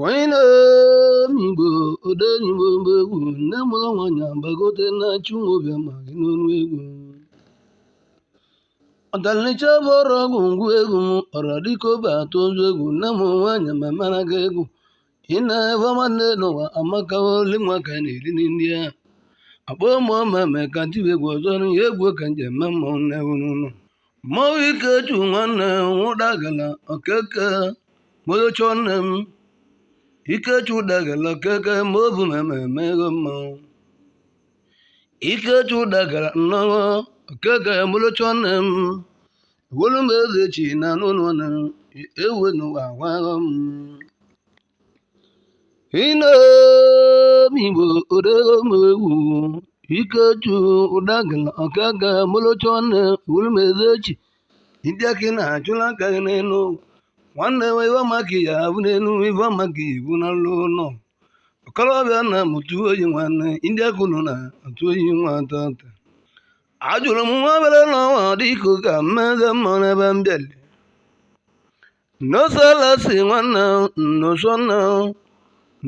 Wine migbo odenigbo mgbe egwu nne mụrụ nwanyị agbagote na chụmobịa ma gị n'ọnụ egwu ọdalịcha bụrụ ọgwụ ngwa egwu m ọra dịka obe atụ ozu egwu nne m nwanyị ma mara gị egwu ị na-ebe nwanne n'ụwa amakawoli nwa ka na-eri ndị a akpọ ụmụ ọmame ka tibe egwu ọzọ ya egwu ka nje eme mmọnwụ n'egwu n'ụlọ mmọnwụ Ikechu nwanne nwụdagala okeke moyochọ nne m Ikechu dagala okeke ma obu mmemme ego mmanwụ Ikechu dagala nnọọ okeke moyochọ nne m ewelu m eze chi na n'ụlọ na ewe n'ụwa agwaghọ m ine migbo odego m egwu Ikechu dagala okeke moyochọ nne ewelu m eze chi ndị aka na-achụla aka gị n'elu nwanne m iwe maka ya abụ n'elu iwe maka ibu na ụlọ okorobịa na mụtụ oyi nwanne ndị aka unu na-atụ oyi nwa tata ajụrụ m nwa bere n'ọnwa dịka ka mmeze mma n'ebe m bịali nosalesi nwanne nosona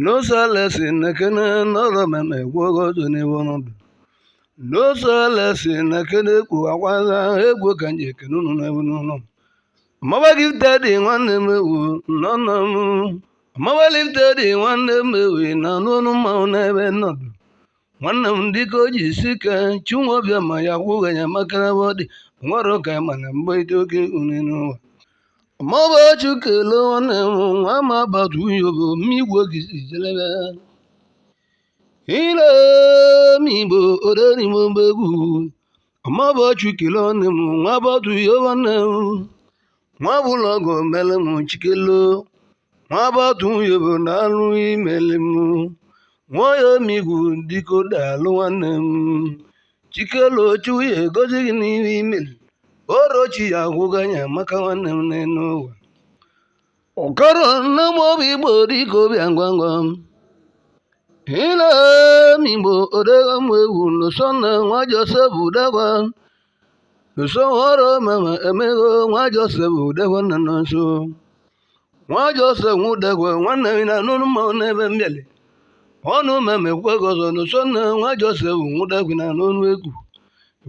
nosalesi nekene n'ọrụ meme gwọgọ ọzọ n'ebe ọnọdụ nosalesi nekene ekwu akwaza egwu ka nje ekene unu n'ebe n'ụlọ Mama gifted nwanne m ewu nọ m Mama lifted nwanne m ewu na n'ọnụ mmanwụ n'ebe nọdụ nwanne m dịka o ji isi ke chụnwobịa ma ya kwụghị ya makara bọdị nwere ụka mana mgbe ite oke une n'ụwa mọba ochu kele nwanne m nwa ma batu yobo mmigwe gị ijelebe ile migbo odenigbo mgbe egwu mọba ochu kele nwanne m nwa batu yobo nwanne m nwa bụlọ ọgụ mele m chikelo nwa batu yobo na alụ imele m nwayo migwu dịko dalụ nwanne m chikelo chuye egozi gị n'ihe imeli orochi ya agwụga anya maka nwanne m n'elu ụwa ụkọrọ nne m obi igbo dịka obi ngwangwa ile migbo odego m egwu n'ụsọ na nwa Josef dagwa n'ụsọ ọrụ mama emego nwa Josef dagwa nna na nso nwa Josef nwụdagwa nwanne m na n'ụlọ mmanwụ n'ebe mbịali ọnụ mama ekweghị ọzọ n'ụsọ na nwa Josef nwụdagwa na n'ọnụ egwu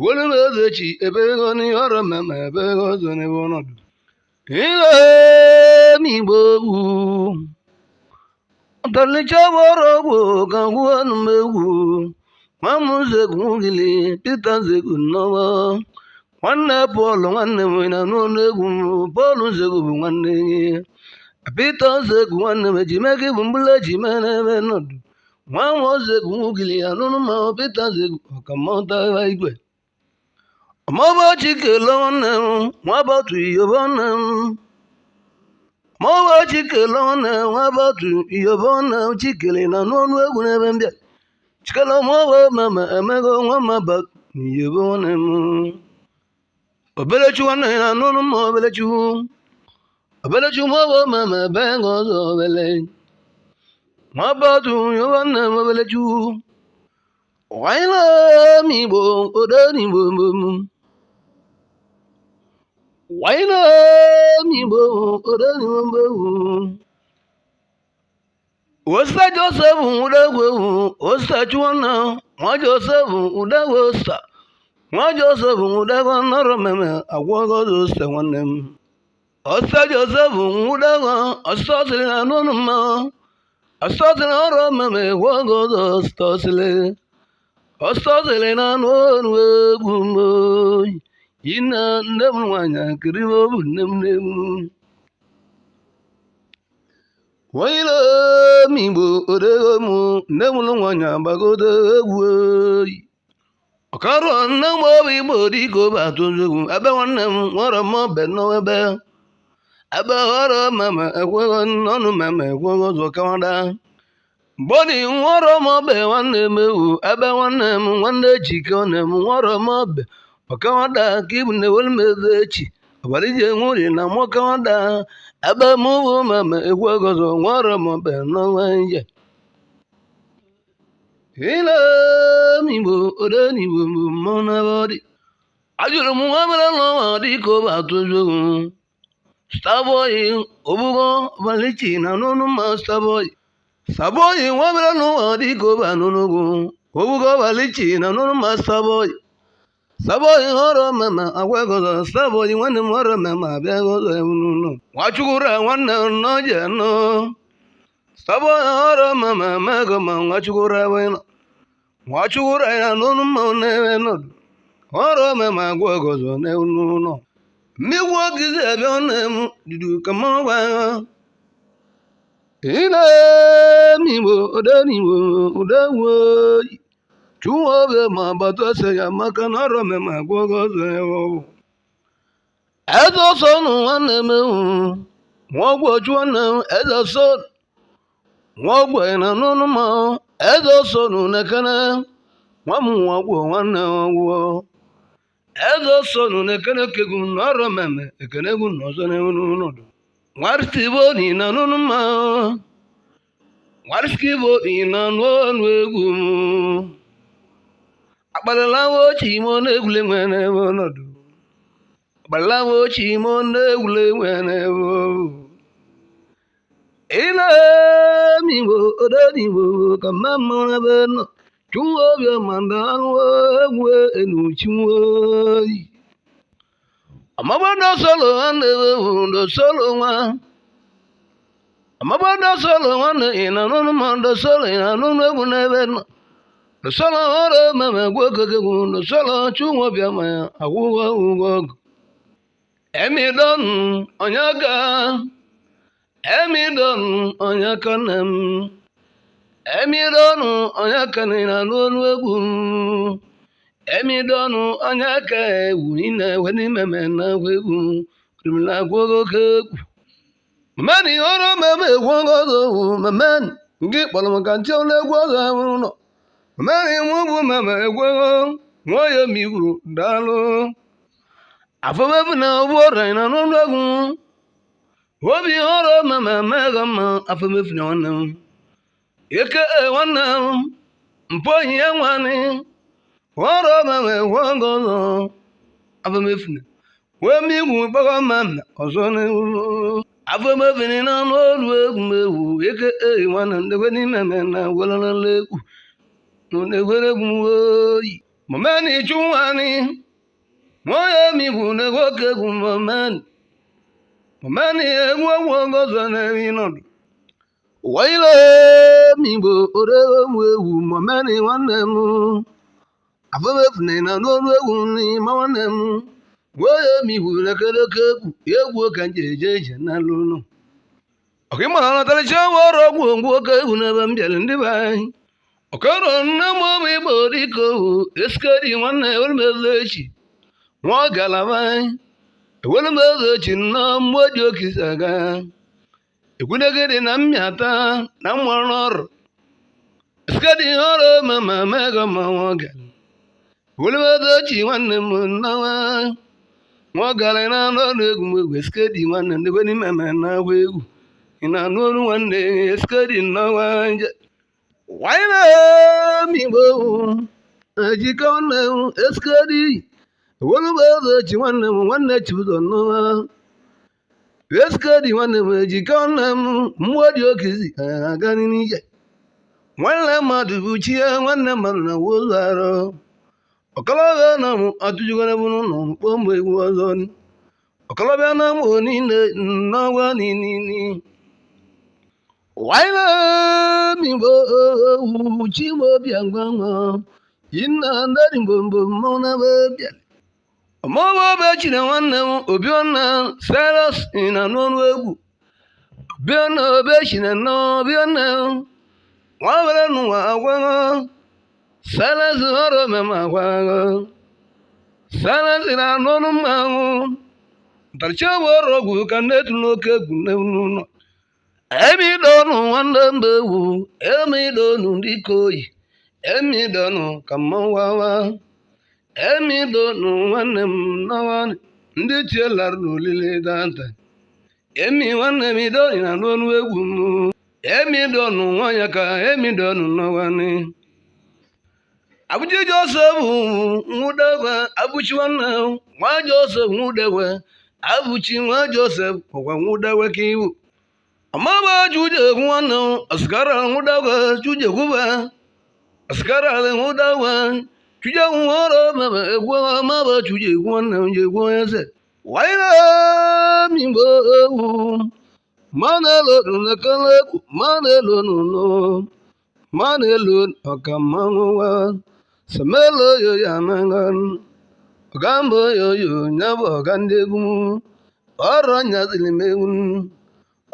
welu m eze chi ebe ego n'ihe ọrụ mama ebe ego ọzọ n'ebe ọnọdụ ile migbo egwu ọdalịcha bụrụ ọgwụ ka gwuo ọnụ m egwu nwa m zegwu gili Pita zegwu nnọọ nwanne Pọl nwanne m na n'ọnụ egwu Pọl zegwu bụ nwanne gị Pita zegwu nwanne m ejime gị bụ mgbụla ejime n'ebe nọdụ nwa m zegwu gili ya n'ụlọ ma Pita zegwu ọkamọta igwe ọmọba chikele nwanne m nwa batu yobo nwanne m ọmọba chikele nwanne m nwa batu yobo nwanne m chikele na n'ọnụ egwu n'ebe mbịa chikele ọmọba mama emego nwa ma batu yobo nwanne m obelechu nwanne na n'ọnụ ma obelechu ọmọba mama ebe ego ọzọ obele nwa batu yobo nwanne m obelechu wanyela migbo odenigbo mgbe m wanyela migbo odenigbo mgbe egwu osta Josef nwụdagwa egwu osta chụwana nwa Josef nwụdagwa osta nwa Josef nwụdagwa nọrọ meme agwọghọ ọzọ osta nwanne m osta Josef nwụdagwa ọsta ọsịrị na n'ọnụ mma ọsta ọsịrị ọrụ meme gwọghọ ọzọ ọsta ọsịrị na n'ọnụ egwu moyi ina nne m nwanyị akịrịbo bụ nne m n'egwu wanyela migbo odego m nne m nwanyị agbagodo egwu oyi ọkọrọ nne m obi igbo dịka obe atụ egwu ebe nwanne m nwere m obe n'ebe ebe ọrụ mama ekweghị n'ọnụ mama ekweghị ọzọ kawada bọdị nwere m obe nwanne m ewu ebe nwanne m nwanne chike nwanne m nwere m obe ọkawada ka ibu na-ewelu m eze echi ọbara ije nwuri na mụ kawada ebe m bụ mama ekweghị ọzọ nwere m obe n'ọnwa nje ile migbo odenigbo mbụ mmụọ n'ebe ọ dị ajụrụ m nwa mere n'ọnwa dịka obe atụ egwu Starboy obugo balichi na nunu ma Starboy Starboy nwabere n'ụwa dịka obe anụnụgwu obugo balichi na nunu ma Starboy họrọ mama agwagozo Starboy nwanne m họrọ mama abịa gozo n'ụlọ nwachukwu nwanne n'oje nọ Starboy họrọ mama mego ma nwachukwu ya nunu ma n'ebe nọdụ họrọ mama agwagozo n'ụlọ mmigwu ogizi abịa ọnụ didu kama ọgba ina migbo odenigbo udewo chuobe ma batose ya maka na ọrụ mema agwagozo ya eze ọsọ nụ nwanne m nwọgwọ chụọ na eze ọsọ nwọgwọ na n'ụlọ ma eze ọsọ nụ nekene nwa m nwọgwọ nwanne ọgwọ eze ọsọ nụ nekene kegwu na ọrụ meme ekene egwu na ọzọ n'ọnọdụ nwarisibo ni na n'ụlọ ma nwarisibo ni na n'ọnụ egwu akpalalawo chimo na-egwule nwe n'ebe ọnọdụ akpalalawo chimo na-egwule nwe n'ebe ịna-emigbo odenigbo ka mma n'ebe nọ chụwa obi ọmanda anụ egwu enuchiwoyi amabado solo nwanne ndo solo nwa amabado solo nwanne ị na n'ụlọ ma ndo solo ị na n'ụlọ egwu n'ebe nọ solo họrọ mama gwogogegwu no solo chụnwa bịa ma agwụgwọ ụgwọ emidon onyaka nna m emidon onyaka na n'olu egwu emidon onyaka egwu ina weni meme na egwu rimla gwogogegwu mamani họrọ mama egwogozo mamani ngị kpọrọ maka ntị ọrụ egwu ọzọ ahụrụ nọ Mary mubu mama egwego nwoye migwu daalụ afọmefu na ọbụra na n'ụlọgwụ obi họrọ mama mega mma afọmefu na nwanne m eke nwanne m mpọghị ya nwanne họrọ mama egwego afọmefu na wee migwu kpọgọ mama ọzọ n'ụlọ afọmefu na n'ọrụ egwu eke nwanne ndekwe n'ime na gwelala egwu n'egweregwu mamani chụwani nwoye migwu na-egwoke egwu mamani egwu ọgwọgọzọ na-eri nọdụ waile migbo oregwu egwu mamani nwanne m afọmefuna na n'ọrụ egwu n'ime nwanne m nwoye migwu na-ekereke egwu ka njeje n'alụ ụlọ ọkịmara nataricha ọrụ ọgwụ ngwoke egwu n'ebe m bịara ndị be anyị okoro nne m ọmụ igbo dịka ohu eskedi nwanne ewelemezechi nwa galaba ewelemezechi nna mmụọ dị okisi aga ekwunegede na mmịata na mmanụ ọrụ eskedi ọrụ mama mega ma nwa gala ewelemezechi nwanne m nna nwa gala na n'ọrụ egwu m egwu eskedi nwanne ndekwe n'ime na agwa egwu ị na-anụ ọrụ nwanne eskedi nnawa nje waina migbo ejika nwanne m eskedi ewelemezechi nwanne m nwanne chibuzo nnọwa eskedi nwanne m ejika nwanne m mmụọ dị okizi aga n'ije nwanne mmadụ bụ chie nwanne mmadụ na wozu arụ ọkọlọbịa na m atụjugara bụ n'ụlọ mkpọ mgbe egwu ọzọ ọkọlọbịa na m niile n'ọgwa niile waina migbo chimo bịa ngwangwa yinna ndari mbombo mmauna bịa ọmọbọ bechiri nwanne m obiọna seros na n'ọnụ egwu obiọna obechiri nọ obiọna nwa were n'ụwa agwaghọ seles ọrụ mema agwaghọ seles na n'ọnụ mmanwụ ntarịcha bụ ọrụ ọgwụ ka nnetu n'oke egwu n'ụlọ emidonu nwanne mba egwu emidonu dịka oyi emidonu ka mmanwawa emidonu nwanne m nawa ndị tielara n'olile danta emi nwanne m idoni na n'ọnụ egwu m emidonu nwanya ka emidonu nawani abụchi Joseph nwudewe abụchi nwanne nwa Joseph nwudewe abụchi nwa Joseph ọkwa nwụdawe ka iwu amaba chuje nwanne askara nwụdawe chuje kwuba askara nwụdawe chuje nworo mama egwu amaba chuje nwanne je gwo eze waira mimbo manelo nakaleku manelo no manelo akamanwa samelo yo yamangan gambo yo nyabo gandegu oro nyazilimegun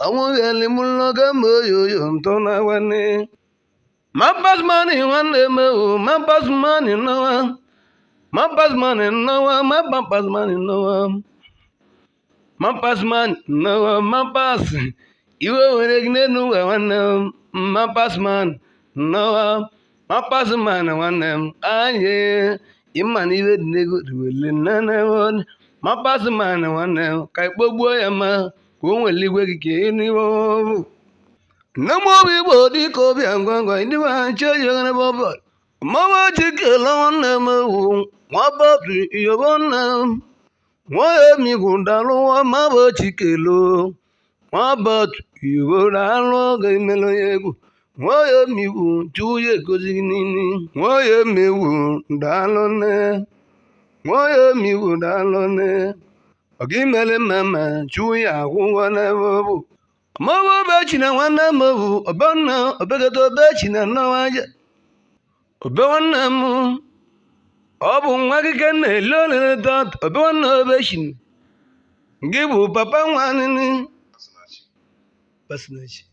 awuyeli mulno gambo yo ntona wane mapas mani wane me mapas mani nowa mapas mani nowa mapas mani nowa mapas mani nowa mapas iwe were gnenu wane mapas mani nowa mapas mani wane anye imani iwe nego duwele nane won mapas mani wane kai gbogbo ya ma ko nwele igwe gike niwo namo bi bodi ko bi angwangwa ndi wa cheyo ne bobo mawa chikelo wane me wa bodu yobona wa mi gundalo wa mawa chikelo wa bodu yobona ga imelo yegu woye miwu chuye gozinini woye miwu dalone woye miwu dalone ogimele mama chuya kuwana bobu mawo bechina wana mobu obana obegeto bechina nawaje obewana mu obu nwa kikene lole tat obewana bechin ngibu papa nwanini pasinachi